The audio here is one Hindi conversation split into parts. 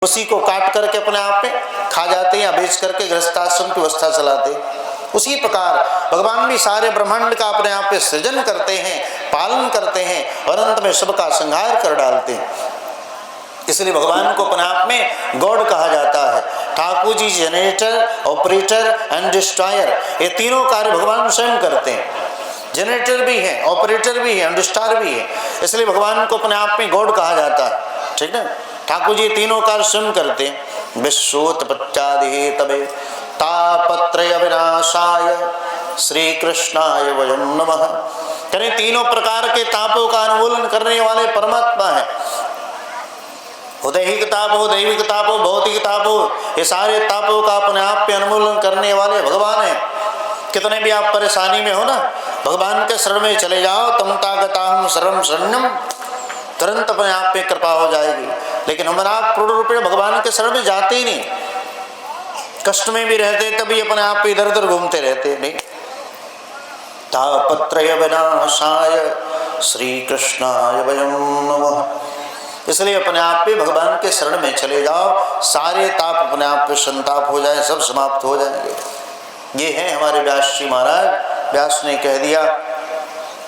उसी को काट करके अपने आप में खा जाते हैं या बेच करके गृहस्थाश्रम की व्यवस्था चलाते हैं। उसी प्रकार भगवान भी सारे ब्रह्मांड का अपने आप में सृजन करते हैं, पालन करते हैं और अंत में सबका संहार कर डालते हैं। इसलिए भगवान को अपने आप में गॉड कहा जाता है। Thakur ji generator, operator and destroyer, ये तीनों कार्य भगवान स्वयं करते हैं। जनरेटर भी है, ऑपरेटर भी है, डिस्ट्रॉयर भी है, इसलिए भगवान को अपने आप में गॉड कहा जाता है। ठीक है, ठाकुर जी तीनों कार्य स्वयं करते हैं। विश्वोत्पत्त्यादि तबे तापत्रय विनाशाय श्री कृष्णाय वयं नमः। करें तीनों प्रकार के तापों का अनुमूलन करने वाले परमात्मा है। उदैहिक ताप हो, दैविक ताप हो, भौतिक ताप हो, ये सारे तापों का अपने आप पे अनुमूलन करने वाले भगवान है। कितने भी आप परेशानी में हो ना, भगवान के शरण में चले जाओ, तम तागताहम शरणं शरण्यम, तुरंत अपने आप पे कृपा हो जाएगी। लेकिन हमारा आप करोड़ों रुपये भगवान के शरण में जाते ही नहीं, कष्ट में भी रहते तभी अपने आप पे इधर उधर घूमते रहते नहीं। तापत्रय विनाशाय श्री कृष्णाय वयं नमः। इसलिए अपने आप पे भगवान के शरण में चले जाओ, सारे ताप अपने आप पे संताप हो जाए, सब समाप्त हो जाएंगे। ये है हमारे व्यास जी महाराज। व्यास ने कह दिया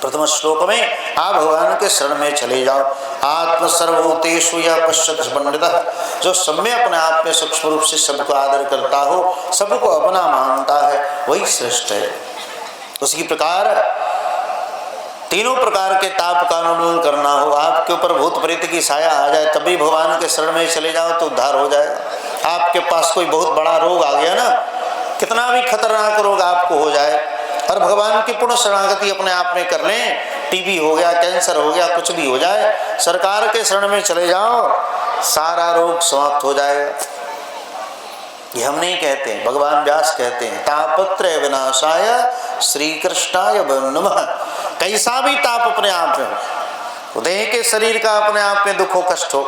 प्रथम श्लोक में, आप भगवान के शरण में चले जाओ। आत्म सर्वभूतेषु यः पश्यति पंडितः, जो सब में अपने आप में सूक्ष्म रूप से सबको आदर करता हो, सबको अपना मानता है, वही श्रेष्ठ है। उसी प्रकार तीनों प्रकार के ताप का अनुमूलन करना हो, आपके ऊपर भूत प्रेत की साया आ जाए तभी भगवान के शरण में चले जाओ तो उद्धार हो जाएगा। आपके पास कोई बहुत बड़ा रोग आ गया ना, कितना भी खतरनाक रोग आपको हो जाए और भगवान की पूर्ण शरणागति अपने आप में कर लें, टीबी हो गया, कैंसर हो गया, कुछ भी हो जाए, सरकार के शरण में चले जाओ, सारा रोग समाप्त हो जाएगा। ये हम नहीं कहते हैं, भगवान व्यास कहते हैं। तापत्रय विनाशाय श्री कृष्णाय वयं नमः। कैसा भी ताप अपने आप में हो, देह के शरीर का अपने आप में दुख हो, कष्ट हो,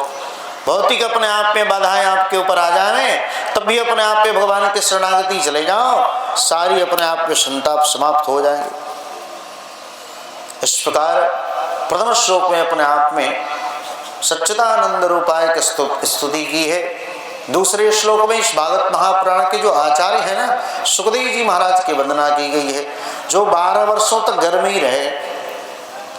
भौतिक अपने आप में बाधाएं आपके ऊपर आ जाए, तब भी अपने आप पे भगवान के शरणागति चले जाओ, सारी अपने आप में संताप समाप्त हो जाएंगे। इस प्रकार प्रथम श्लोक में अपने आप में सच्चिदानंद रूपाय की स्तुति की है। दूसरे श्लोक में इस भागवत महापुराण के जो आचार्य है ना, सुखदेव जी महाराज की वंदना की गई है, जो 12 वर्षों तक घर में ही रहे।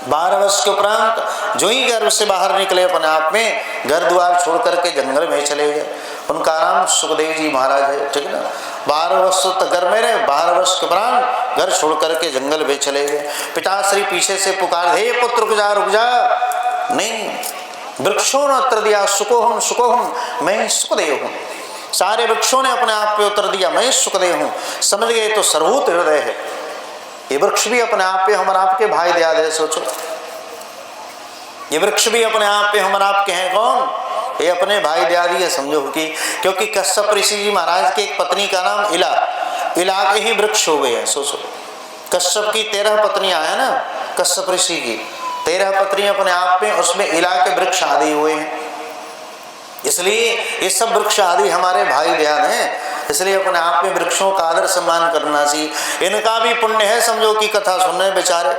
12 वर्ष के उपरांत जो ही गर्भ से बाहर निकले, अपने आप में घर द्वार छोड़ करके जंगल में चले गए। उनका नाम सुखदेव जी महाराज है। ठीक है ना, 12 वर्षों तक घर में रहे, 12 वर्ष के उपरांत घर छोड़ करके जंगल में चले गए। पिताश्री पीछे से पुकार, हे पुत्र रुक जा रुक जा, नहीं, वृक्षों ने उत्तर दिया, सुकोहम सुकोहम, मैं सुखदेव हूँ। सारे वृक्षों ने अपने आप पे उत्तर दिया, मैं सुखदेव हूँ। समझ गए तो सर्वभूत हृदय है। ये वृक्ष भी अपने आप पे हमारे आपके भाई दयाद है। सोचो, ये वृक्ष भी अपने आप पे हमारे आपके हैं। कौन? ये अपने भाई दयादी है, समझो कि क्योंकि कश्यप ऋषि जी महाराज की एक पत्नी का नाम इला, इला के ही वृक्ष हो गए हैं। सोचो, कश्यप की 13 पत्नियां हैं ना, कश्यप ऋषि की 13 पत्नी अपने आप में, उसमें इला के वृक्ष आदि हुए हैं। इसलिए ये सब वृक्ष आदि हमारे भाई दयाद हैं। इसलिए अपने आप में वृक्षों का आदर सम्मान करना चाहिए। इनका भी पुण्य है, समझो कि कथा सुनने बेचारे।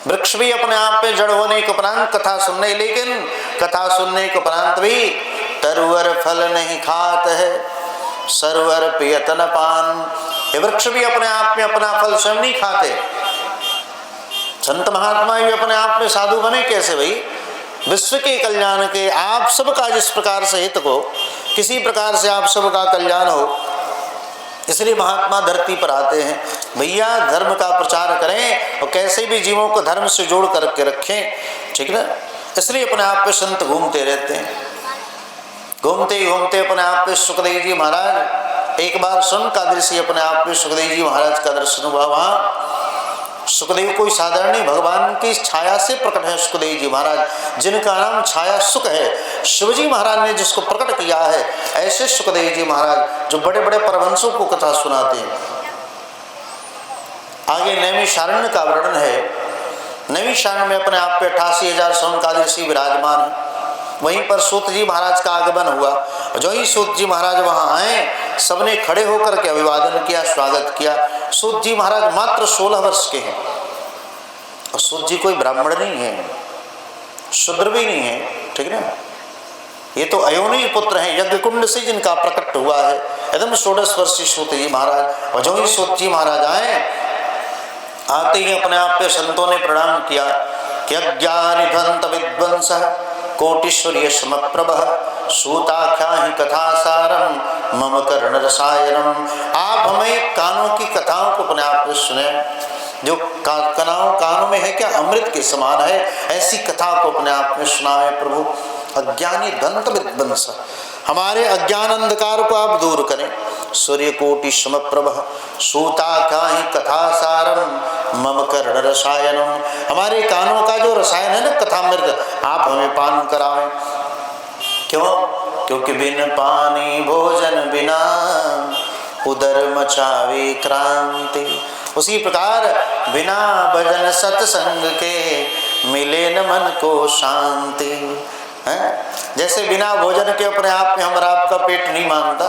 वृक्ष भी अपने आप में जड़ होने के उपरांत कथा सुनने, लेकिन कथा सुनने के उपरांत भी तरुवर फल नहीं खात है, सरवर पियत न पान। ये वृक्ष भी अपने आप में अपना फल स्वयं नहीं खाते। संत महात्मा भी अपने आप में साधु बने कैसे भाई? विश्व के कल्याण के, आप सबका जिस प्रकार से हित को, किसी प्रकार से आप सबका कल्याण हो, इसलिए महात्मा धरती पर आते हैं। भैया धर्म का प्रचार करें और कैसे भी जीवों को धर्म से जोड़ करके रखें। ठीक ना, इसलिए अपने आप पे संत घूमते रहते हैं। घूमते घूमते अपने आप पे सुखदेव जी महाराज, एक बार स्वयं का दृश्य अपने आप में सुखदेव जी महाराज का दर्शन हुआ। वहाँ सुखदेव कोई साधारण नहीं, भगवान की छाया से प्रकट है सुखदेव जी महाराज, जिनका नाम छाया सुख है। शिवजी महाराज ने जिसको प्रकट किया है, ऐसे सुखदेव जी महाराज जो बड़े बड़े परमहंसों को कथा सुनाते हैं। आगे नैमिषारण्य का वर्णन है। नैमिषारण्य में अपने आप पे 88,000 सोमकादृषि विराजमान है। वहीं पर सूत जी महाराज का आगमन हुआ। जो ही सूत जी महाराज वहां आए, सबने खड़े होकर के अभिवादन किया, स्वागत किया। सूत जी महाराज मात्र 16 वर्ष के हैं और सूत जी कोई ब्राह्मण नहीं है, शूद्र भी नहीं है। ठीक है ना, ये तो अयोनी पुत्र हैं, यज्ञ कुंड से जिनका प्रकट हुआ है। एकदम 16 वर्षीय सूत जी महाराज, और जो ही सूत जी महाराज आए, आते ही अपने आप पे संतों ने प्रणाम किया कि अज्ञानी ध्वंत विध्वंस कोटिश्वर्य समप्रभ सूताख्या ही कथा सारम मम कर्ण रसायनम। आप हमें कानों की कथाओं को अपने आप में सुने, जो कानों में है क्या अमृत के समान है, ऐसी कथा को अपने आप में सुनाए प्रभु। अज्ञानी दंत विध्वंस, हमारे अज्ञान अंधकार को आप दूर करें। सूर्य कोटि समप्रभ सूताख्या ही कथा सारम मम कर्ण रसायनम, हमारे कानों का जो रसायन है ना कथामृत, आप हमें पान कराएं। क्यों? क्योंकि बिन पानी भोजन बिना उदर मचावे क्रांति। उसी प्रकार बिना भजन सत्संग के मिले न मन को शांति है। जैसे बिना भोजन के अपने आप में हमारा आपका पेट नहीं मानता,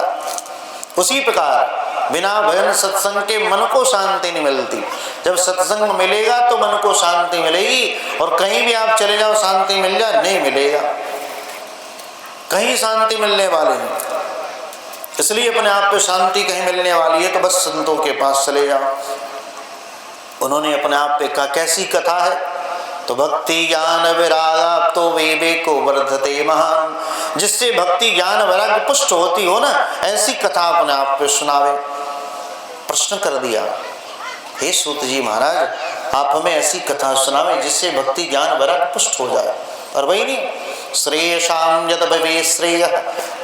उसी प्रकार बिना भजन सत्संग के मन को शांति नहीं मिलती। जब सत्संग मिलेगा तो मन को शांति मिलेगी, और कहीं भी आप चले जाओ शांति मिल जाए नहीं मिलेगा, कहीं शांति मिलने वाली नहीं। इसलिए अपने आप पे शांति कहीं मिलने वाली है तो बस संतों के पास चले जाओ। उन्होंने अपने आप पे कहा कैसी कथा है, तो भक्ति ज्ञान वैराग तो विवेको वर्धते महान, जिससे भक्ति ज्ञान वैराग्य पुष्ट होती हो ना, ऐसी कथा अपने आप पे सुनावे। प्रश्न कर दिया, हे सूत जी महाराज, आप हमें ऐसी कथा सुनावे जिससे भक्ति ज्ञान वैराग्य पुष्ट हो जाए। और वही नहीं, श्रेयसाम यद भवे श्रेय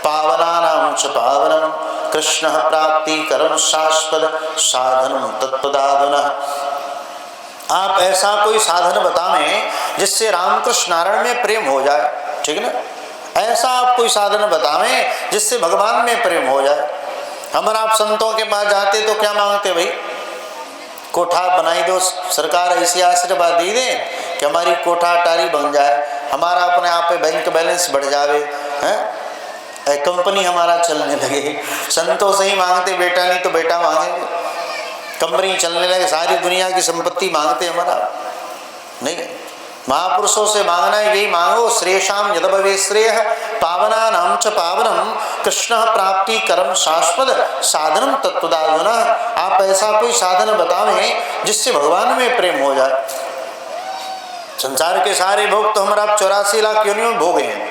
पावनानां च पावनम कृष्ण प्राप्ति करम शाश्वत साधनम तत्पदाधुना। आप ऐसा कोई साधन बतावें जिससे रामकृष्ण नारायण में प्रेम हो जाए, ठीक ना? ऐसा आप कोई साधन बतावें जिससे भगवान में प्रेम हो जाए। हम आप संतों के पास जाते तो क्या मांगते भाई? कोठा बनाई दो, सरकार ऐसी आशीर्वाद दी दे कि हमारी कोठा अटारी बन जाए, हमारा अपने आप पे बैंक बैलेंस बढ़ जावे, हैं, कंपनी हमारा चलने लगे। संतों से ही मांगते बेटा, नहीं तो बेटा मांगेंगे, कंपनी चलने लगे, सारी दुनिया की संपत्ति मांगते हमारा नहीं। महापुरुषों से मांगना है, यही मांगो, श्रेयसाम यद भवे श्रेय पावनानां च पावनम कृष्ण प्राप्ति करम शाश्वत साधनम तत्पदाधुना। आप ऐसा कोई साधन बतावें जिससे भगवान में प्रेम हो जाए। संसार के सारे भोग तो हमारा 84 लाख योनियों में भोगे हैं,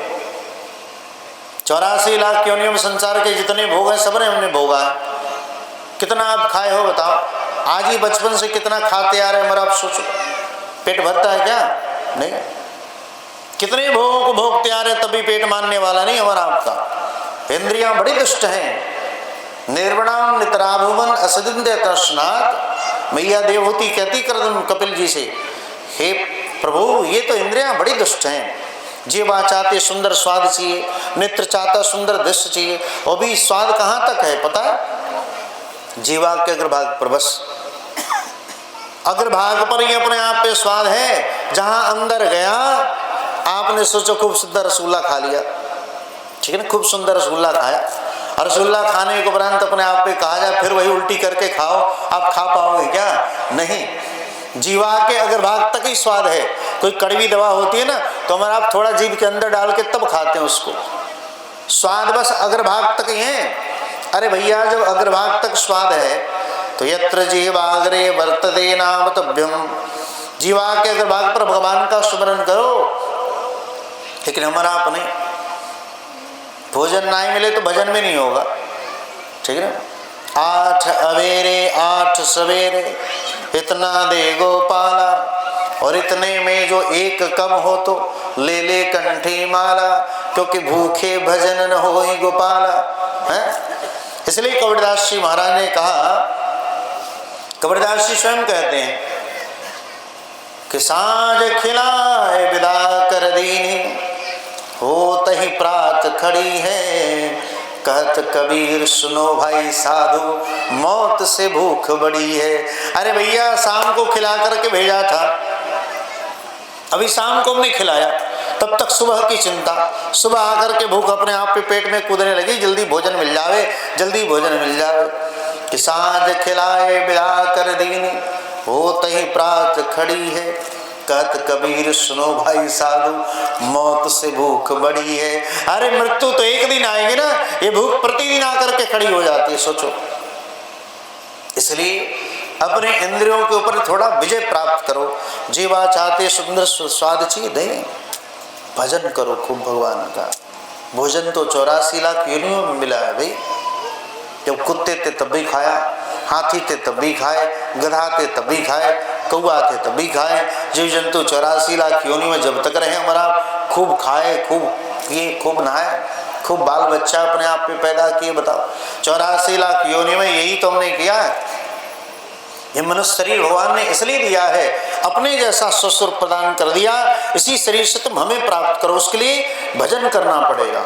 84 लाख योनियों में संसार के जितने भोग हैं सबने हमने भोगा है। कितना आप खाए हो बताओ? आज ही बचपन से कितना खाते आ रहे हैं, मगर आप सोचो पेट भरता है क्या? नहीं। कितने भोगों को भोगते आ रहे तभी पेट मानने वाला नहीं हमारा आपका। इंद्रियां बड़ी दुष्ट हैं। निर्वणाम नितराभुवन असदिंदे तस्नात। मैया देवहूति कहती कर कपिल जी से, हे प्रभु ये तो इंद्रियां बड़ी दुष्ट हैं। जीवा चाहते सुंदर स्वाद चाहिए, नेत्र चाहता सुंदर दृश्य चाहिए, और भी स्वाद कहाँ तक है पता है? जीवा के अग्रभाग पर बस, अग्रभाग पर ही अपने आप पे स्वाद है। जहां अंदर गया आपने सोचो खूब सुंदर रसगुल्ला खा लिया, ठीक है ना, खूब सुंदर रसगुल्ला खाया, और रसगुल्ला खाने के उपरांत अपने आप पे कहा जाए फिर वही उल्टी करके खाओ, आप खा पाओगे क्या? नहीं। जीवा के अग्रभाग तक ही स्वाद है। कोई कड़वी दवा होती है ना तो हमारा आप थोड़ा जीभ के अंदर डाल के तब खाते हैं उसको, स्वाद बस अग्रभाग तक ही है। अरे भैया जब अग्रभाग तक स्वाद है तो यत्र जीवाग्रे वर्तते नामतभ्यम, जीवा के अग्रभाग पर भगवान का स्मरण करो। लेकिन हमारा अपने भोजन नहीं मिले तो भजन में नहीं होगा, ठीक है ना। 8 अवेरे 8 सवेरे इतना दे गोपाला, और इतने में जो एक कम हो तो ले ले कंठी माला, क्योंकि भूखे भजन न हो ही गोपाला है। इसलिए कबीरदास जी महाराज ने कहा, कबीरदास जी स्वयं कहते हैं कि साँझ खिलाए विदा कर दीनी, हो तही प्रात खड़ी है, कहत कबीर सुनो भाई साधु मौत से भूख बड़ी है। अरे भैया शाम को खिला करके भेजा था, अभी शाम को हमने खिलाया, तब तक सुबह की चिंता, सुबह आकर के भूख अपने आप पे पेट में कूदने लगी, जल्दी भोजन मिल जावे, जल्दी भोजन मिल जावे। कि साँझ खिलाए विदा कर दीनी, हो तही प्रात खड़ी है, कहत कबीर सुनो भाई साधु मौत से भूख बड़ी है। अरे मृत्यु तो एक दिन आएगी ना, ये भूख प्रतिदिन आकर के खड़ी हो जाती है, सोचो। इसलिए अपने इंद्रियों के ऊपर थोड़ा विजय प्राप्त करो। जीवा चाहते सुंदर स्वाद ची दें, भजन करो खूब भगवान का। भोजन तो 84 लाख योनियों में मिला है भाई। जब कुत्ते थे तब भी खाया, हाथी थे तब भी खाए, गधा थे तब भी खाए, कौआ थे तब भी खाए। जीव जंतु 84 लाख योनि में जब तक रहे हमारा, खूब खाए, खूब किए, खूब नहाए, खूब बाल बच्चा अपने आप पे पैदा किए। बताओ 84 लाख योनि में यही तो हमने किया है। ये मनुष्य शरीर भगवान ने इसलिए दिया है, अपने जैसा ससुर प्रदान कर दिया, इसी शरीर से तुम हमें प्राप्त करो, उसके लिए भजन करना पड़ेगा।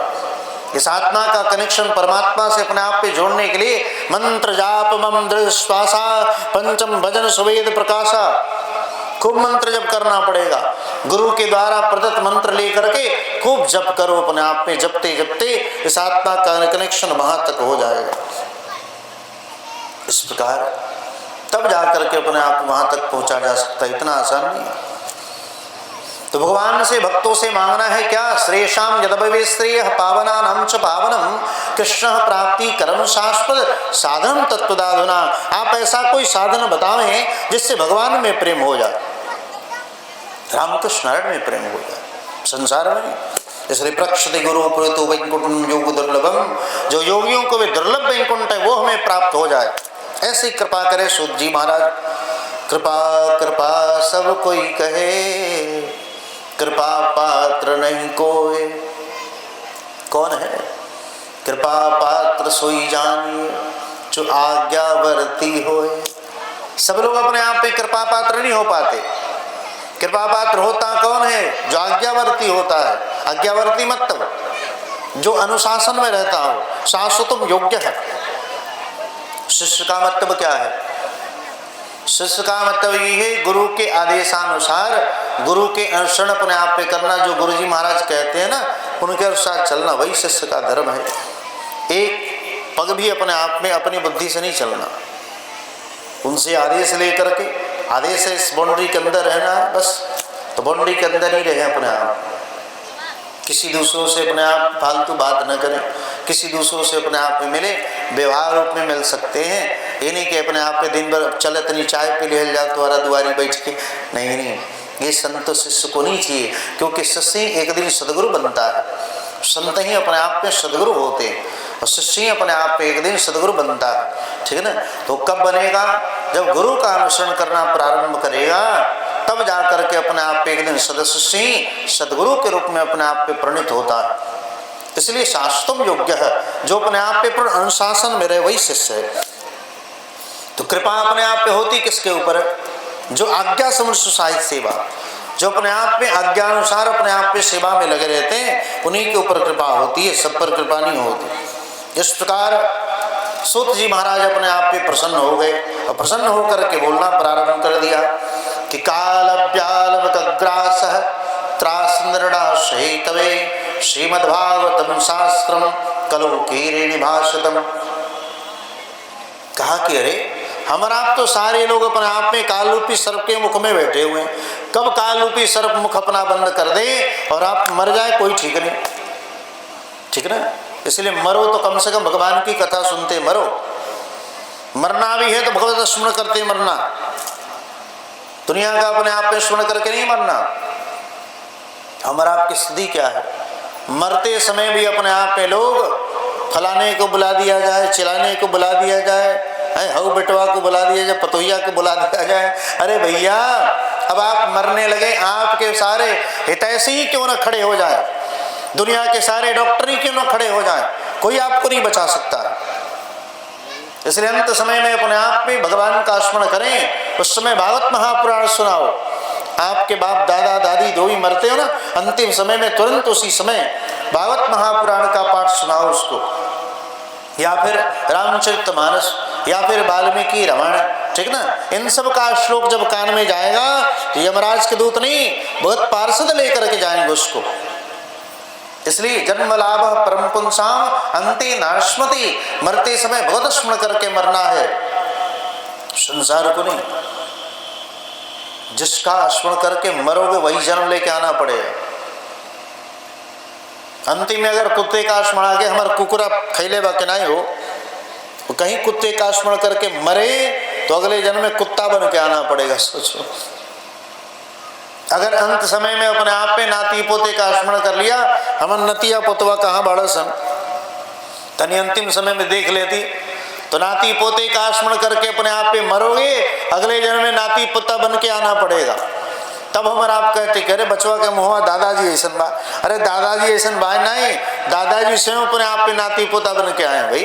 इस आत्मा का कनेक्शन परमात्मा से अपने आप पे जोड़ने के लिए मंत्र जाप मम दृढ़ श्वासा पंचम भजन सुवेद प्रकाशा, खूब मंत्र जप करना पड़ेगा। गुरु के द्वारा प्रदत्त मंत्र लेकर के खूब जप करो अपने आप में, जपते जपते इस आत्मा का कनेक्शन वहां तक हो जाएगा। इस प्रकार तब जाकर के अपने आप वहां तक पहुंचा जा सकता है, इतना आसान नहीं है। तो भगवान से भक्तों से मांगना है क्या? श्रेषाम यदभवे श्रेय पावनानां च पावनम कृष्ण प्राप्ति कर्म शाश्वत साधन तत्वदाधुना। आप ऐसा कोई साधन बतावें जिससे भगवान में प्रेम हो जाए, रामकृष्ण नारायण में प्रेम हो जाए, संसार में। इसलिए प्रक्षति गुरु प्रेतो वैकुंठम योग दुर्लभम, जो योगियों को वे दुर्लभ वैकुंठ है वो हमें प्राप्त हो जाए, ऐसी कृपा करे सूत जी महाराज। कृपा कृपा सब कोई कहे, कृपा पात्र नहीं कोई। कौन है? कृपा पात्र सोई जानिए जो आज्ञावर्ती होए। सब लोग अपने आप पे कृपा पात्र नहीं हो पाते। कृपा पात्र होता कौन है? जो आज्ञावर्ती होता है। आज्ञावर्ती मतलब जो अनुशासन में रहता हो, शाश्वतम योग्य है। शिष्य का मतलब क्या है? शिष्य का मतलब ये है गुरु के आदेशानुसार, गुरु के अनुसरण अपने आप पे करना। जो गुरु जी महाराज कहते हैं ना, उनके अनुसार चलना, वही शिष्य का धर्म है। एक पग भी अपने आप में अपनी बुद्धि से नहीं चलना, उनसे आदेश लेकर के, आदेश है इस बाउंड्री के अंदर रहना है बस, तो बाउंड्री के अंदर ही रहे अपने आप। किसी दूसरों से अपने आप फालतू बात न करें, किसी दूसरों से अपने आप में मिले, व्यवहार रूप में मिल सकते हैं। ये नहीं कि अपने आप पे दिन भर चलत नहीं चाय पे ले जा तो दुआरी बैठ के, नहीं नहीं, ये संत शिष्य को नहीं चाहिए। क्योंकि शिष्य एक दिन सदगुरु बनता है, संत ही अपने आप में सदगुरु होते हैं और शिष्य ही अपने आप पे एक दिन सदगुरु बनता है। ठीक है ना? तो कब बनेगा? जब गुरु का अनुसरण करना प्रारंभ करेगा, तब जाकर के अपने आप पे एक दिन सदस्य ही सदगुरु के रूप में अपने आप पे परिणित होता है। इसलिए शाश्वतम योग्य है, जो अपने आप पे पूर्ण अनुशासन में रहे वही शिष्य है। तो कृपा अपने आप पे होती किसके ऊपर है? जो आज्ञा समृद्ध साहित्य सेवा, जो अपने आप में आज्ञानुसार अपने आप पे सेवा में लगे रहते हैं, उन्हीं के ऊपर कृपा होती है, सब पर कृपा नहीं होती। इस प्रकार सूत जी महाराज अपने आप पे प्रसन्न हो गए और प्रसन्न होकर के बोलना प्रारंभ कर दिया कि कालव्यालवकग्रासः त्रासनृणाशयितवे श्रीमद्भागवतम शास्त्रम कलो कीरिणी भाषितम। कहा कि अरे हम आप तो सारे लोग अपने आप में काल रूपी सर्प के मुख में बैठे हुए हैं, कब काल रूपी सर्प मुख अपना बंद कर दे और आप मर जाए, कोई ठीक नहीं। ठीक ना? इसलिए मरो तो कम से कम भगवान की कथा सुनते मरो। मरना भी है तो भगवत स्मरण करते मरना, दुनिया का अपने आप में स्मरण करके नहीं मरना। हमारा आपकी स्थिति क्या है? मरते समय भी अपने आप में लोग फलाने को बुला दिया जाए, चिल्लाने को बुला दिया जाए, हऊ बेटवा को बुला दिया जाए, पतोहिया को बुला दिया जाए। अरे भैया, अब आप मरने लगे, आपके सारे हितैषी ही क्यों न खड़े हो जाए, दुनिया के सारे डॉक्टर ही क्यों न खड़े हो जाए, कोई आपको नहीं बचा सकता। इसलिए अंत समय में अपने आप में भगवान का स्मरण करें। उस समय भागवत महापुराण सुनाओ। आपके बाप दादा दादी दो ही मरते हो ना, अंतिम समय में तुरंत उसी समय भागवत महापुराण का पाठ सुनाओ उसको, या फिर रामचरितमानस, या फिर वाल्मीकि रामायण। ठीक ना? इन सब का श्लोक जब कान में जाएगा तो यमराज के दूत नहीं, बहुत पार्षद लेकर के जाएंगे उसको। इसलिए जन्म लाभ परम पुंसाम अंते नाश्मति, मरते समय भगवत स्मरण करके मरना है, संसार को नहीं। जिसका स्मरण करके मरोगे वही जन्म लेके आना पड़ेगा। अंतिम में अगर कुत्ते का स्मरण आगे हमारा कुकुरा खैले बाके नहीं हो, तो कहीं कुत्ते का स्मरण करके मरे तो अगले जन्म में कुत्ता बन के आना पड़ेगा। सोचो, अगर अंत समय में अपने आप पे नाती पोते का स्मरण कर लिया, हम नतिया पोतवा कहाँ बड़ा सन, तनी अंतिम समय में देख लेती, तो नाती पोते का स्मरण करके अपने आप पे मरोगे, अगले जन्म में नाती पोता बन के आना पड़ेगा। तब हमारा आप कहते कि अरे बचवा के मुँह दादाजी ऐसा बा, अरे दादाजी ऐसा बा नहीं, दादाजी स्वयं अपने आप पे नाती पोता बन के आए भाई।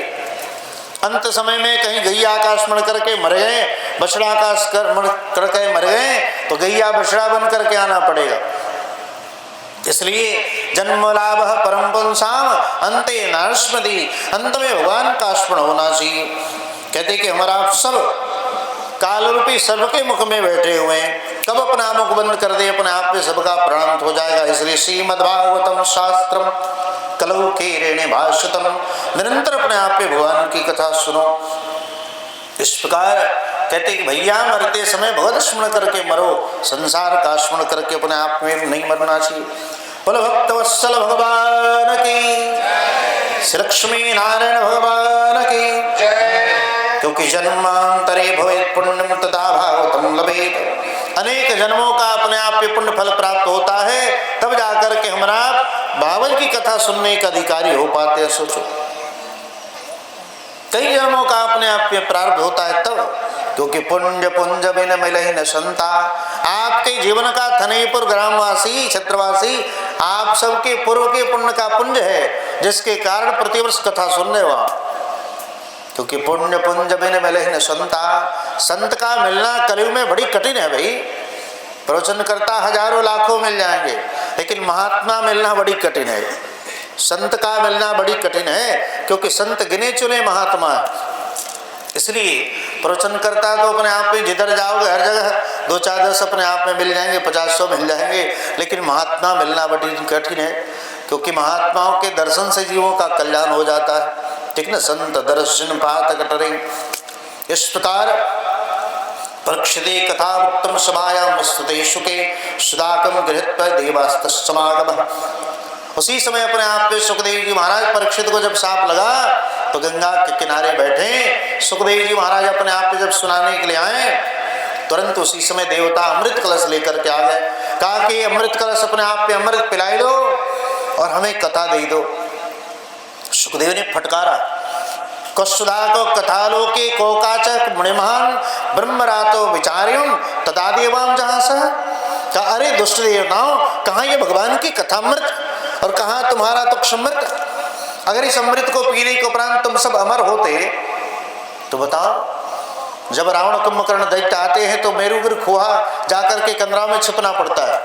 अंत समय में कहीं गैया का स्मरण करके मर गए, बछड़ा का स्मरण करके मर गए, तो गैया बछड़ा बन करके आना पड़ेगा। इसलिए जन्म लाभ परम पुंसाम अंते नास्मृति, अंत में भगवान का स्मरण होना चाहिए। कहते कि हमारा आप सब काल रूपी सर्व के मुख में बैठे हुए हैं, कब अपना मुख बंद कर दे अपने आप पे सबका प्राणांत हो जाएगा। इसलिए श्रीमद्भागवतम शास्त्रम कलौ कीरेणे भाष्यतम, निरंतर अपने आप पे भगवान की कथा सुनो। इस प्रकार कहते कि भैया मरते समय भगवत स्मरण करके मरो, संसार का स्मरण करके अपने आप में नहीं मरना चाहिए। बोलो भक्त वत्सल भगवान की, श्री लक्ष्मी नारायण भगवान की, क्योंकि जन्मांतरे भवेत् पुण्यम तथा भागवतम लभेत। अनेक जन्मों का अपने आप पे पुण्य फल प्राप्त होता है, तब जाकर के हमारा भागवत की कथा सुनने का अधिकारी हो पाते हैं। सोचो, कई जन्मों का अपने आप में प्रारब्ध होता है तब, क्योंकि पुंज पुंज बिन मिलहि न संता। आपके जीवन का थनेपुर ग्रामवासी छत्रवासी आप सबके पूर्व के पुण्य का पुंज है, जिसके कारण प्रतिवर्ष कथा सुनने वहां, क्योंकि पुण्य पुंज बिन मिलहि न संता। संत का मिलना कलयुग में बड़ी कठिन है भाई। प्रवचन करता हजारों लाखों मिल जाएंगे, लेकिन महात्मा मिलना बड़ी कठिन है, संत का मिलना बड़ी कठिन है, क्योंकि संत गिने चुने महात्मा। इसलिए प्रवचन करता तो अपने आप में जिधर जाओगे हर जगह 2-4-10 अपने आप में मिल जाएंगे, 50-100 मिल जाएंगे, लेकिन महात्मा मिलना बड़ी कठिन है, क्योंकि महात्माओं के दर्शन से जीवों का कल्याण हो जाता है। ठीक ना, संत दर्शन पात कटरे। इस प्रकार परीक्षिते कथा उत्तम सभायां स्तुते शुके सुदाकम गृहीत्वा देवास्तमागमः। उसी समय अपने आप पे सुखदेव जी महाराज परीक्षित को जब सांप लगा तो गंगा के किनारे बैठे। सुखदेव जी महाराज अपने आप पे जब सुनाने के लिए आए, तुरंत उसी समय देवता अमृत कलश लेकर के आ गए। कहा कि अमृत कलश अपने आप पे अमृत पिलाई दो और हमें कथा दे दो। सुखदेव ने फटकारा, कस्तुदा को कथालोके कोकाचक मुनिमान ब्रह्मरातो विचार्युम तथा देवाम जहां सा। कहा अरे दुष्ट देवताओं, कहाँ ये भगवान की कथामृत और कहाँ तुम्हारा तो क्षमृत। अगर इस अमृत को पीने के उपरांत तुम सब अमर होते तो बताओ, जब रावण कुंभकर्ण दैत्य आते हैं तो मेरुगिर खुहा जाकर के कंदरा में छिपना पड़ता है,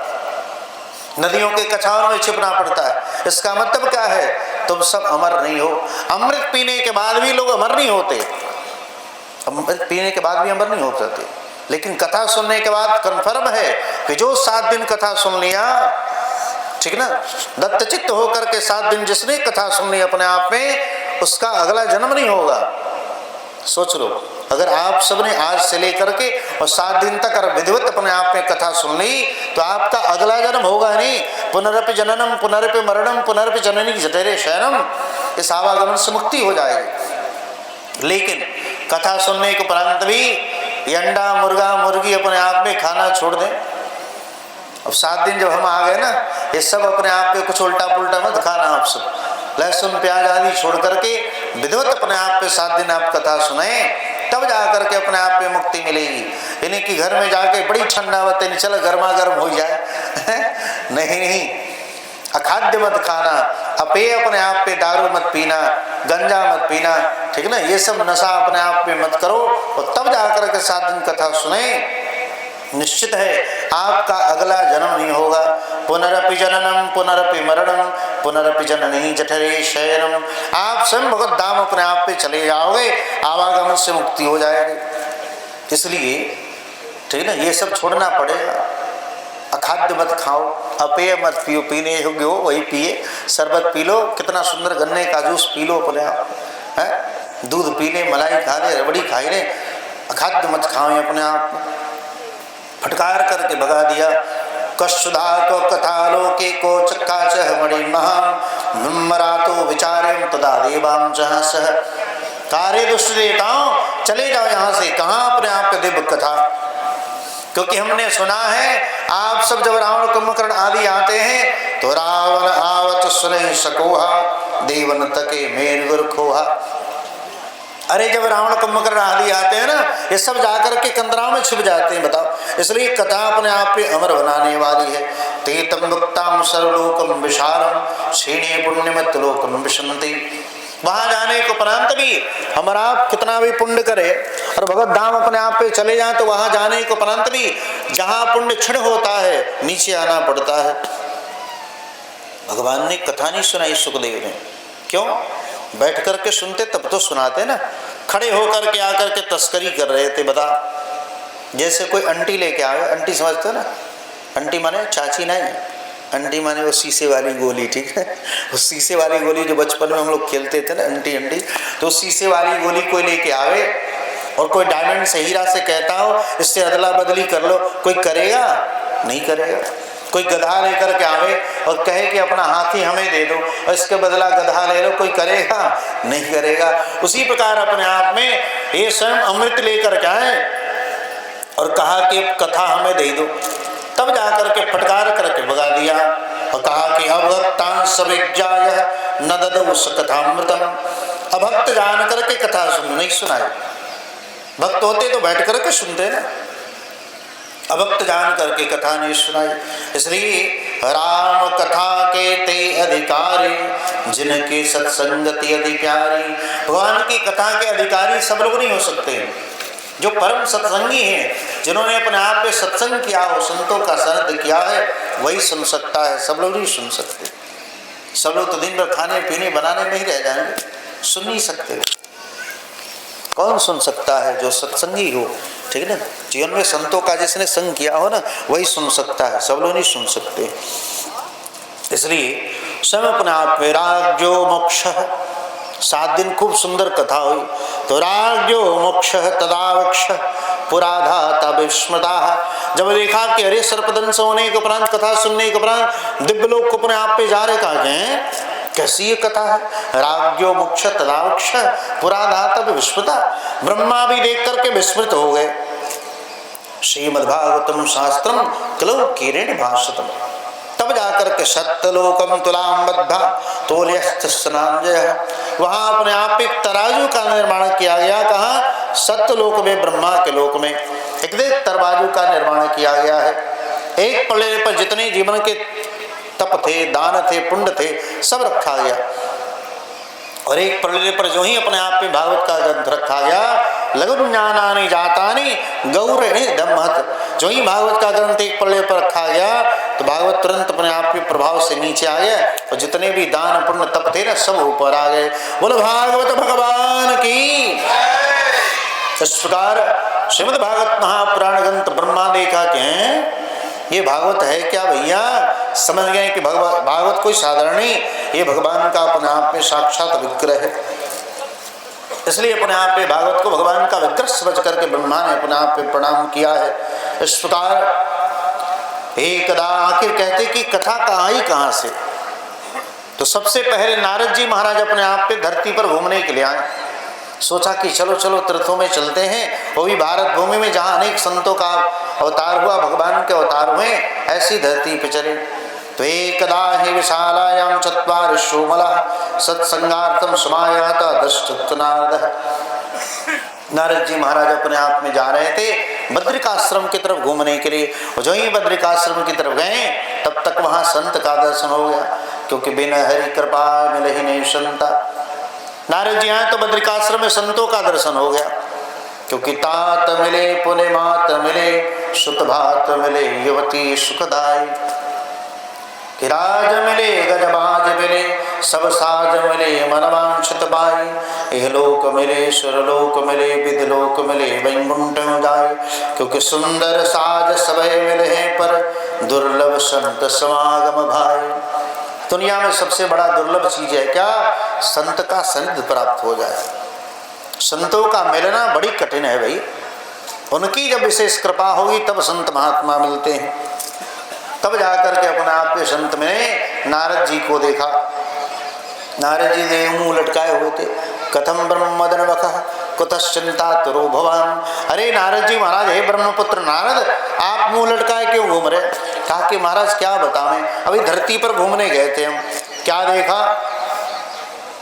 नदियों के कछाओं में छिपना पड़ता है। इसका मतलब क्या है, तुम सब अमर नहीं हो। अमृत पीने के बाद भी लोग अमर नहीं होते, अमृत पीने के बाद भी अमर नहीं हो सकते, लेकिन कथा सुनने के बाद कन्फर्म है कि जो 7 दिन कथा सुन लिया, ठीक ना, दत्तचित्त होकर के 7 दिन जिसने कथा सुन ली अपने आप में, उसका अगला जन्म नहीं होगा। सोच लो, अगर आप सबने आज से लेकर के और 7 दिन तक अगर विधिवत अपने आप में कथा सुन ली तो आपका अगला जन्म होगा नहीं। पुनरपि जननम पुनरपि मरणम पुनरपि जननी जठरे शयनम, इस आवागमन से मुक्ति हो जाएगी। लेकिन कथा सुनने के उपरांत भी ये अंडा मुर्गा मुर्गी अपने आप में खाना छोड़ दें। अब 7 दिन जब हम आ गए ना, ये सब अपने आप पे कुछ उल्टा पुल्टा मत खाना। आप सब लहसुन प्याज आदि छोड़ करके विधिवत अपने आप पे 7 दिन आप कथा सुने, तब जा करके अपने आप पे मुक्ति मिलेगी। यानी कि घर में जाके बड़ी ठंडा होते नहीं, चलो गर्मा गर्म हो जाए नहीं नहीं, अखाद्य मत खाना, अपेय अपने आप पे दारू मत पीना, गंजा मत पीना, ठीक ना, ये सब नशा अपने आप में मत करो, और तब जा करके 7 दिन कथा सुने। निश्चित है आपका अगला जन्म नहीं होगा। पुनरपि जननम पुनरपि मरणम पुनरपि जननी जठरे शयनम। आप स्वयं भगवत धाम अपने आप पे चले जाओगे, आवागमन से मुक्ति हो जाएगी। इसलिए ठीक ना, ये सब छोड़ना पड़ेगा। अखाद्य मत खाओ, अपेय मत पियो, पीने योग्य हो वही पिए। शरबत पी लो, कितना सुंदर गन्ने का जूस पी लो अपने आप है, दूध पी ले, मलाई खा ले, रबड़ी खाई ले, अखाद्य मत खाओ अपने आप। फटकार करके भगा दिया। कशुधा को कथालोके को चक्काच मणि महाम मरातो विचार्यम तदा देवाम जहाँ सह। कार्य दुष्ट देवताओं चले जाओ यहाँ से, कहाँ अपने आप पे दिव्य कथा, क्योंकि हमने सुना है आप सब जब रावण कुंभकर्ण आदि आते हैं तो रावण आवत सुने सकोहा देवन तके मेर गुर खोहा। अरे जब रावण कुंभकर्ण आदि आते हैं ना, ये सब जाकर के कंदराओं में छिप जाते हैं। बताओ, इसलिए कथा अपने आप पे अमर बनाने वाली है। तेतम भुक्ताम सर्वलोकम विशालम क्षीणे पुण्यमत लोकम विशंति। वहां जाने को उपरांत भी हमारा आप कितना भी पुण्य करे और भगवत धाम अपने आप पे चले जाए तो वहां जाने को उपरांत भी जहां पुण्य क्षीण होता है नीचे आना पड़ता है। भगवान ने कथा नहीं सुनाई सुखदेव ने, क्यों? बैठ करके सुनते तब तो सुनाते ना, खड़े होकर के आकर के तस्करी कर रहे थे। बता, जैसे कोई अंटी लेके आए, अंटी समझते ना, अंटी माने चाची नहीं, अंटी माने वो शीशे वाली गोली, ठीक है, वो शीशे वाली गोली जो बचपन में हम लोग खेलते थे ना, अंटी अंटी, तो शीशे वाली गोली कोई लेके आवे और कोई डायमंड से हीरा से कहता हो इससे अदला बदली कर लो, कोई करेगा? नहीं करेगा। कोई गधा लेकर के आवे और कहे कि अपना हाथी हमें दे दो और इसके बदला गधा ले लो, कोई करेगा? नहीं करेगा। उसी प्रकार अपने आप में ये स्वयं अमृत लेकर के आए और कहा कि कथा हमें दे दो, तब जाकर के फटकार करके भगा दिया और कहा कि अभक्तांश विज्ञाय न ददौ कथामृतम। अभक्त जान करके कथा सुन नहीं सुनाई, भक्त होते तो बैठ करके सुनते ना, अभक्त जान करके कथा नहीं सुनाई। इसलिए राम कथा के ते अधिकारी जिनके सत्संगति अति प्यारी। भगवान की कथा के अधिकारी सब लोग नहीं हो सकते, जो परम सत्संगी हैं, जिन्होंने अपने आप पे सत्संग किया हो, संतों का शरण किया है, वही सुन सकता है। सब लोग नहीं सुन सकते। सब लोग तो दिन भर खाने पीने बनाने में ही रह जाएंगे, सुन नहीं सकते। कौन सुन सकता है? जो सत्संगी हो, ठीक है ना, जीवन में संतों का जिसने संग किया हो ना, वही सुन सकता है, सब लोग नहीं सुन सकते। इसलिए स्वयं अपने आप में राज्यो मोक्ष, 7 दिन खूब सुंदर कथा हुई। तो राज्यो मोक्ष तदावक्ष पुराधा विस्मृता। जब देखा कि अरे सर्पदंश होने के उपरांत, कथा सुनने के उपरांत दिव्य लोग को अपने आप पे जा रहे, कहा गए कैसी ये कथा है? राज्यो मोक्ष तदावक्ष पुराधा विस्मृता। ब्रह्मा भी देख करके विस्मृत हो गए। श्रीमद्भागवतम शास्त्रम कलौ किरेण भाषितम। तब जाकर के सत्यलोकम तुलाम बद्धा तोल्यस्तनांजय, वहां अपने आप एक तराजू का निर्माण किया गया। कहा? सत्यलोक में, ब्रह्मा के लोक में एक तराजू का निर्माण किया गया है। एक पल्ले पर जितने जीवन के तप थे, दान थे, पुण्य थे, सब रखा गया। और एक पल्ले पर जो ही अपने आप में भागवत का ग्रंथ रखा गया, लघु ज्ञानानि जातानि गौरणे दमहत। जो ही भागवत का ग्रंथ एक पल्ले पर रखा गया तो भागवत तुरंत अपने आप के प्रभाव से नीचे आ गया और जितने भी दान पुण्य तप थे ना, सब ऊपर आ गए। बोलो भागवत भगवान की। इस प्रकार श्रीमद् भागवत महापुराण ग्रंथ ब्रह्मा देखा कि ये भागवत है क्या भैया? समझ गए कि भागवत कोई साधारण नहीं, ये भगवान का अपने आप में साक्षात विग्रह है। इसलिए अपने आप पे भागवत को भगवान का विग्रह समझ करके ब्रह्मा ने अपने आप पे प्रणाम किया है। इस प्रकार एकदा आखिर कहते कि कथा कहाँ से? तो सबसे पहले नारद जी महाराज अपने आप पे धरती पर घूमने के लिए आए। सोचा कि चलो चलो तीर्थों में चलते हैं, वो भी भारत भूमि में जहाँ अनेक संतों का अवतार हुआ, भगवान के अवतार हुए, ऐसी धरती पे चले। तो एकदा ही विशालायाम चत्वारि शोमला सत्संगार्थम समायाता दशरथ नारद। नारद जी महाराज अपने आप में जा रहे थे बद्रिकाश्रम की तरफ घूमने के लिए। जो ही बद्रिकाश्रम की तरफ गए तब तक वहां संत का दर्शन हो गया, क्योंकि बिना हरि कृपा मिले ही नहीं संता। नारद जी आए तो बद्रिकाश्रम में संतों का दर्शन हो गया, क्योंकि तात मिले पुने मात मिले सुत भात मिले युवती सुखदाई। कि राज मिले गजबाज मिले सब साज मिले मनवांछित पाई। यह लोक मिले सुरलोक मिले विदलोक मिले वैकुंठ जाए। क्योंकि सुंदर साज सबे मिले हैं पर दुर्लभ संत समागम भाई। दुनिया में सबसे बड़ा दुर्लभ चीज है क्या? संत का सानिध्य प्राप्त हो जाए। संतों का मिलना बड़ी कठिन है भाई। उनकी जब विशेष कृपा होगी तब संत महात्मा मिलते हैं। तब जाकर के अपने आप के संत में नारद जी को देखा। नारद जी ने मुंह लटकाए हुए थे। कथम ब्रह्म मदन वकः कुतश्चिंता तुरो भवान। अरे नारद जी महाराज, हे ब्रह्मपुत्र नारद, आप मुंह लटकाए क्यों घूम रहे? कहा कि महाराज क्या बतावें, अभी धरती पर घूमने गए थे हम। क्या देखा?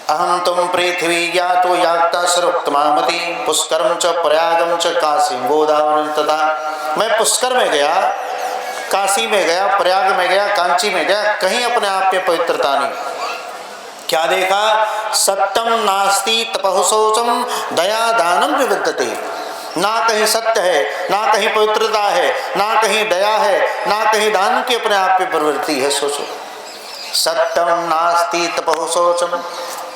अहम तुम पृथ्वी ज्ञातो याक्ता सर्वोत्तमामति पुष्करम च प्रयागम च काशी गोदावरी तथा। मैं पुष्कर में गया, काशी में गया, प्रयाग में गया, कांची में गया, कहीं अपने आप में पवित्रता नहीं। क्या देखा? सत्यम नास्ति तपः शौचम दया दानम विविद्यते। ना कहीं सत्य है, ना कहीं पवित्रता है, ना कहीं दया है, ना कहीं दान की अपने आप पे प्रवृत्ति है। सोचो, सत्यम नास्ति तपः शौचम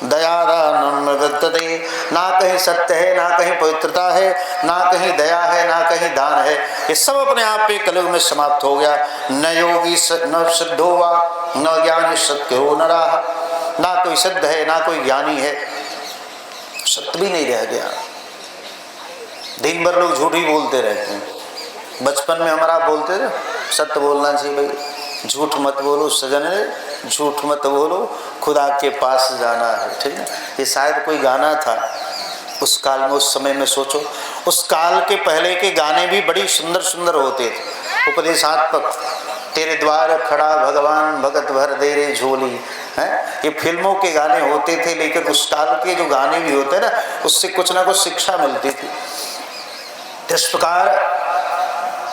दया दानम विविद्यते। ना कहीं सत्य है, ना कहीं पवित्रता है, ना कहीं दया है, ना कहीं दान है। ये सब अपने आप पे कलयुग में समाप्त हो गया। न योगी न सिद्धो वा न ज्ञानी सत्यो नराः। ना कोई सिद्ध है, ना कोई ज्ञानी है, सत्य भी नहीं रह गया। दिन भर लोग झूठ ही बोलते रहते हैं। बचपन में हमारा बोलते थे सत्य बोलना चाहिए भाई, झूठ मत बोलो सजन रे, झूठ मत बोलो, खुदा के पास जाना है। ठीक है, ये शायद कोई गाना था उस काल में, उस समय में। सोचो, उस काल के पहले के गाने भी बड़ी सुंदर सुंदर होते थे। उपदेशात्मक, तेरे द्वार खड़ा भगवान भगत भर दे रे झोली, है, ये फिल्मों के गाने होते थे। लेकिन उस काल के जो गाने भी होते ना, उससे कुछ ना कुछ शिक्षा मिलती थी। इस प्रकार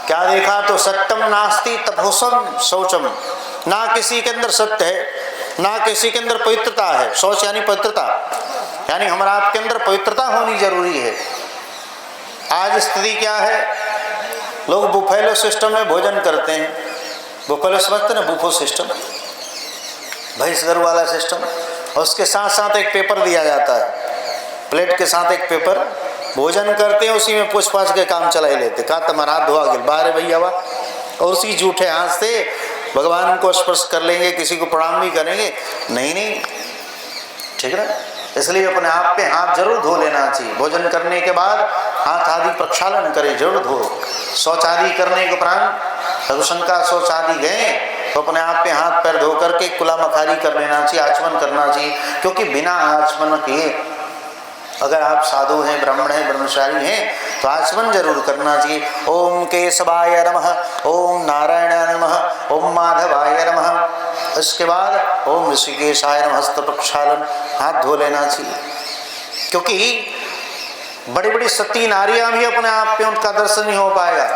क्या देखा? तो सत्यम नास्ति तपोसम शौचम। ना किसी के अंदर सत्य है, ना किसी के अंदर पवित्रता है। शौच यानी पवित्रता, यानी हमारा आपके अंदर पवित्रता होनी जरूरी है। आज स्थिति क्या है? लोग बुफेलो सिस्टम में भोजन करते हैं। बुफेलो समझते ना, बुफो सिस्टम, भैंसघर वाला सिस्टम। और उसके साथ साथ एक पेपर दिया जाता है, प्लेट के साथ एक पेपर। भोजन करते हैं, उसी में पूछ पाछ के काम चला ही लेते। कहा तुम्हारा हाथ धोआ गिल बारे भैया वाह, और उसी जूठे हाथ से भगवान को स्पर्श कर लेंगे, किसी को प्रणाम भी करेंगे। नहीं नहीं, ठीक है ना। इसलिए अपने आप पे हाथ जरूर धो लेना चाहिए। भोजन करने के बाद हाथ आदि प्रक्षालन करें, जरूर धो। शौच आदि करने के उपरांत रघुशंका शौच आदि गए तो अपने आप पे हाथ पैर धो करके कुला मखारी कर लेना चाहिए, आचमन करना चाहिए। क्योंकि बिना आचमन के अगर आप साधु हैं, ब्राह्मण हैं, ब्रह्मचारी हैं तो आचमन जरूर करना चाहिए। ओम केशवाय नमः, ओम नारायणाय नमः, ओम माधवाय नमः। इसके बाद ओम ऋषिकेशाय नमः, हस्त प्रक्षालन, हाथ धो लेना चाहिए। क्योंकि बड़ी बड़ी सती नारियां भी अपने आप पे उनका दर्शन नहीं हो पाएगा।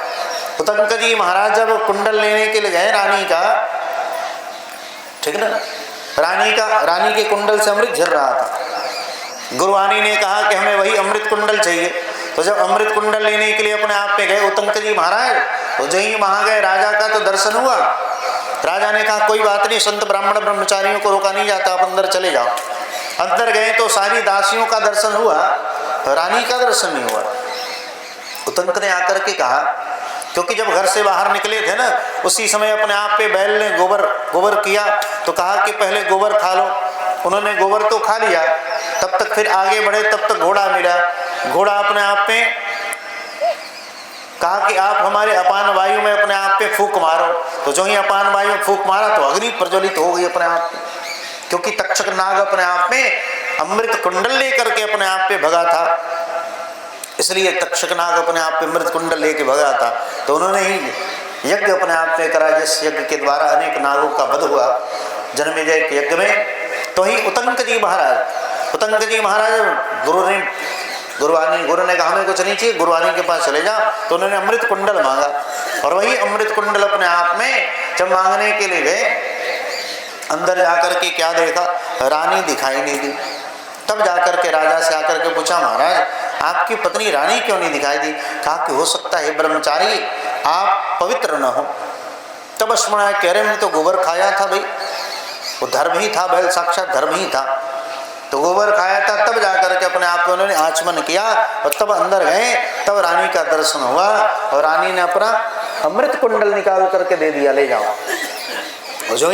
उतंक जी महाराज जब कुंडल लेने के लिए गए रानी का, ठीक है ना, रानी के कुंडल से अमृत झर रहा था। गुरुवाणी ने कहा कि हमें वही अमृत कुंडल चाहिए। तो जब अमृत कुंडल लेने के लिए अपने आप पे गए उतंक जी महाराज, तो जहीं वहां गए राजा का तो दर्शन हुआ। राजा ने कहा कोई बात नहीं, संत ब्राह्मण ब्रह्मचारियों को रोका नहीं जाता, आप अंदर चले जाओ। अंदर गए तो सारी दासियों का दर्शन हुआ, रानी का दर्शन नहीं हुआ। उतंक ने आकर के कहा, क्योंकि जब घर से बाहर निकले थे ना, उसी समय अपने आप पे बैल ने गोबर किया, तो कहा कि पहले गोबर खा लो। उन्होंने गोबर तो खा लिया, तब तक फिर आगे बढ़े, तब तक घोड़ा मिला। घोड़ा अपने आप पे कहा कि आप हमारे अपान वायु में अपने आप पे फूंक मारो। तो जो ही अपान वायु में फूंक मारा तो अग्नि प्रज्वलित हो गई अपने आप पे। क्योंकि तक्षक नाग अपने आप में अमृत कुंडल लेकर के अपने आप पे भगा था, इसलिए तक्षक नाग अपने आप पे अमृत कुंडल लेके भगा था। तो उन्होंने ही यज्ञ अपने आप पे करा, जिस यज्ञ के द्वारा अनेक नागों का वध हुआ जन्मेजय के यज्ञ में। तो ही उतंक जी महाराज गुरु ने कहा हमें कुछ नहीं चाहिए, गुरुवाणी के पास चले जाओ। तो उन्होंने अमृत कुंडल मांगा, और वही अमृत कुंडल अपने आप में जब मांगने के लिए गए, अंदर जाकर के क्या देखा, रानी दिखाई नहीं दी। तब जाकर के राजा से आकर के पूछा, महाराज आपकी पत्नी रानी क्यों नहीं दिखाई दी? कहा कि हो सकता है ब्रह्मचारी आप पवित्र न हो। तब स्मरण कह रहे, मैंने तो गोबर खाया था भाई, वो धर्म ही था, बैल साक्षात धर्म ही था। तो गोबर खाया था, तब जाकर के अपने आप को उन्होंने आचमन किया, और तब अंदर गए, तब रानी का दर्शन हुआ। और रानी ने अपना अमृत कुंडल निकाल करके दे दिया, ले जाओ। जो